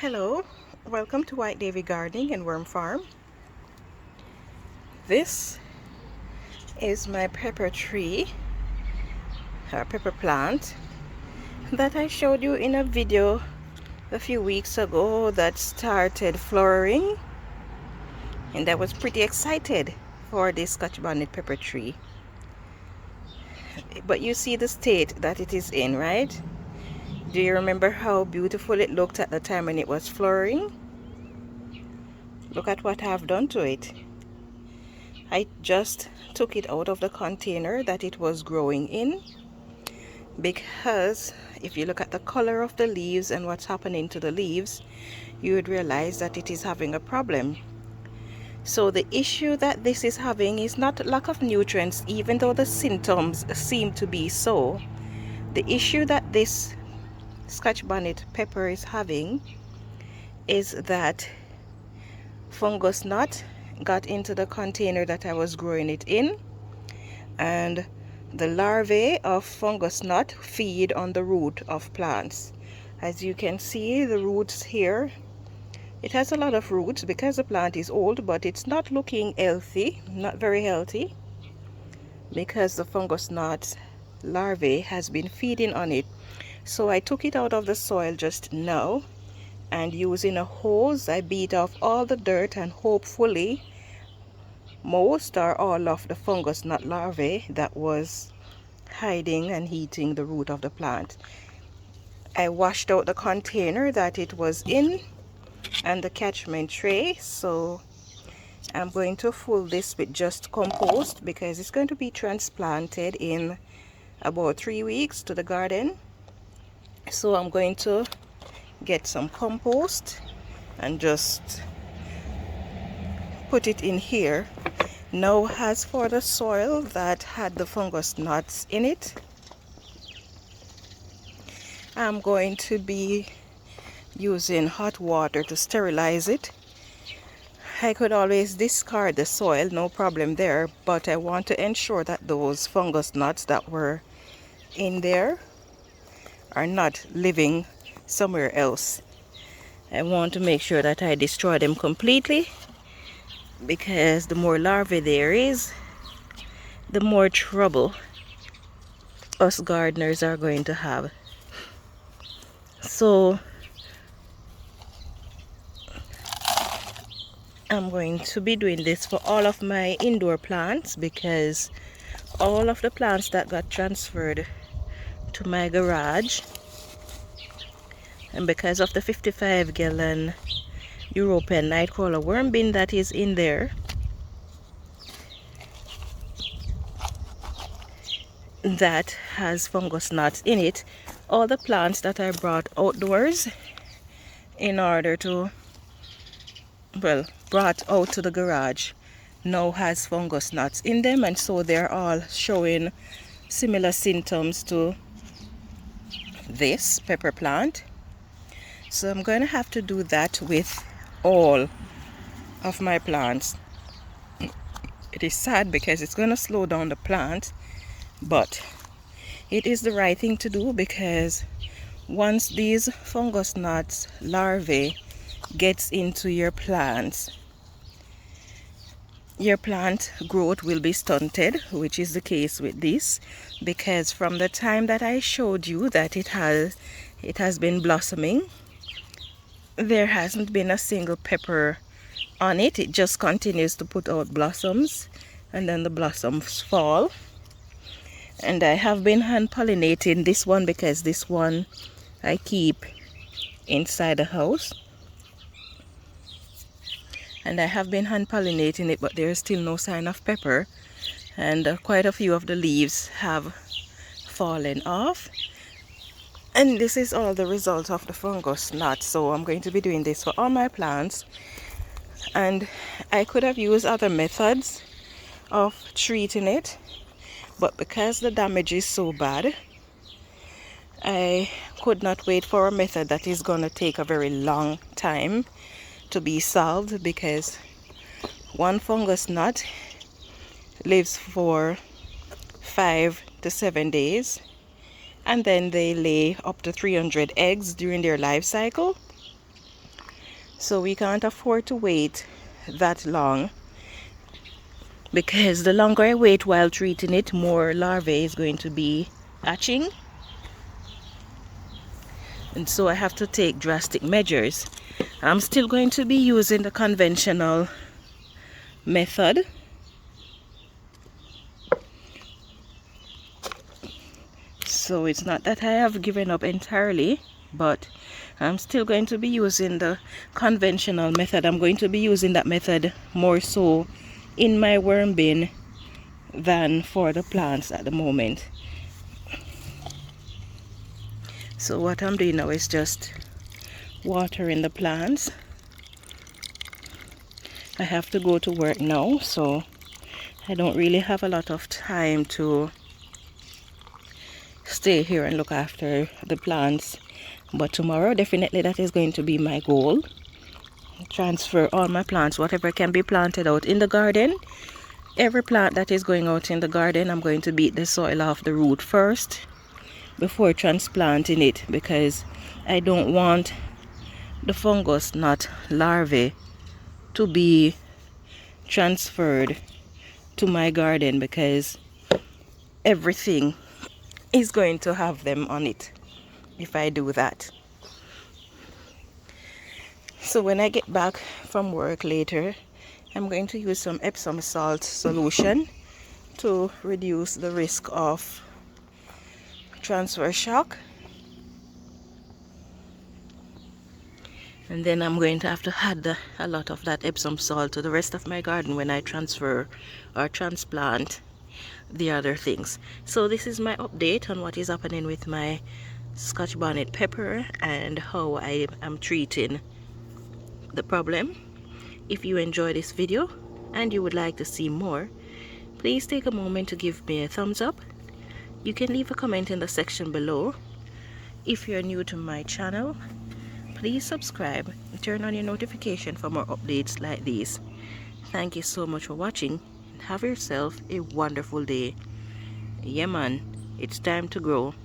Hello, welcome to White Davy Gardening and Worm Farm. This is my pepper tree, or pepper plant, that I showed you in a video a few weeks ago that started flowering, and I was pretty excited for this Scotch bonnet pepper tree. But you see the state that it is in, right? Do you remember how beautiful it looked at the time when it was flowering? Look at what I've done to it. I just took it out of the container that it was growing in, because if you look at the color of the leaves and what's happening to the leaves, you would realize that it is having a problem. So the issue that this is having is not lack of nutrients, even though the symptoms seem to be so. The issue that this Scotch bonnet pepper is having is that fungus gnat got into the container that I was growing it in, and the larvae of fungus gnat feed on the root of plants. As you can see, the roots here, it has a lot of roots because the plant is old, but it's not looking healthy, not very healthy, because the fungus gnat larvae has been feeding on it. So I took it out of the soil just now, and using a hose I beat off all the dirt, and hopefully most or all of the fungus gnat larvae that was hiding and eating the root of the plant. I washed out the container that it was in and the catchment tray, so I'm going to fill this with just compost because it's going to be transplanted in about 3 weeks to the garden. So I'm going to get some compost and just put it in here. Now, as for the soil that had the fungus gnats in it, I'm going to be using hot water to sterilize it. I could always discard the soil, no problem there, but I want to ensure that those fungus gnats that were in there are not living somewhere else. I want to make sure that I destroy them completely, because the more larvae there is, the more trouble us gardeners are going to have. So I'm going to be doing this for all of my indoor plants, because all of the plants that got transferred to my garage, and because of the 55-gallon European nightcrawler worm bin that is in there, that has fungus gnats in it, all the plants that I brought outdoors in order to, well, brought out to the garage, now has fungus gnats in them, and so they're all showing similar symptoms to this pepper plant. So I'm going to have to do that with all of my plants. It is sad because it's going to slow down the plant, but it is the right thing to do, because once these fungus gnats larvae gets into your plants, your plant growth will be stunted, which is the case with this, because from the time that I showed you that it has been blossoming, there hasn't been a single pepper on it. It just continues to put out blossoms, and then the blossoms fall. And I have been hand pollinating this one, because this one I keep inside the house, and I have been hand pollinating it, but there is still no sign of pepper, and quite a few of the leaves have fallen off, and this is all the result of the fungus gnat. So I'm going to be doing this for all my plants, and I could have used other methods of treating it, but because the damage is so bad, I could not wait for a method that is going to take a very long time to be solved, because one fungus gnat lives for 5 to 7 days, and then they lay up to 300 eggs during their life cycle. So we can't afford to wait that long, because the longer I wait while treating it, more larvae is going to be hatching. And so I have to take drastic measures. I'm still going to be using the conventional method. So it's not that I have given up entirely, but I'm still going to be using the conventional method. I'm going to be using that method more so in my worm bin than for the plants at the moment. So what I'm doing now is just watering the plants. I have to go to work now, so I don't really have a lot of time to stay here and look after the plants. But tomorrow, definitely that is going to be my goal. Transfer all my plants, whatever can be planted out in the garden. Every plant that is going out in the garden, I'm going to beat the soil off the root first before transplanting it, because I don't want the fungus, not larvae, to be transferred to my garden, because everything is going to have them on it if I do that. So when I get back from work later, I'm going to use some Epsom salt solution to reduce the risk of transfer shock. And then I'm going to have to add a lot of that Epsom salt to the rest of my garden when I transfer or transplant the other things. So this is my update on what is happening with my Scotch bonnet pepper and how I am treating the problem. If you enjoy this video and you would like to see more, please take a moment to give me a thumbs up. You can leave a comment in the section below. If you're new to my channel, please subscribe and turn on your notification for more updates like these. Thank you so much for watching, and have yourself a wonderful day. Yeah man, it's time to grow.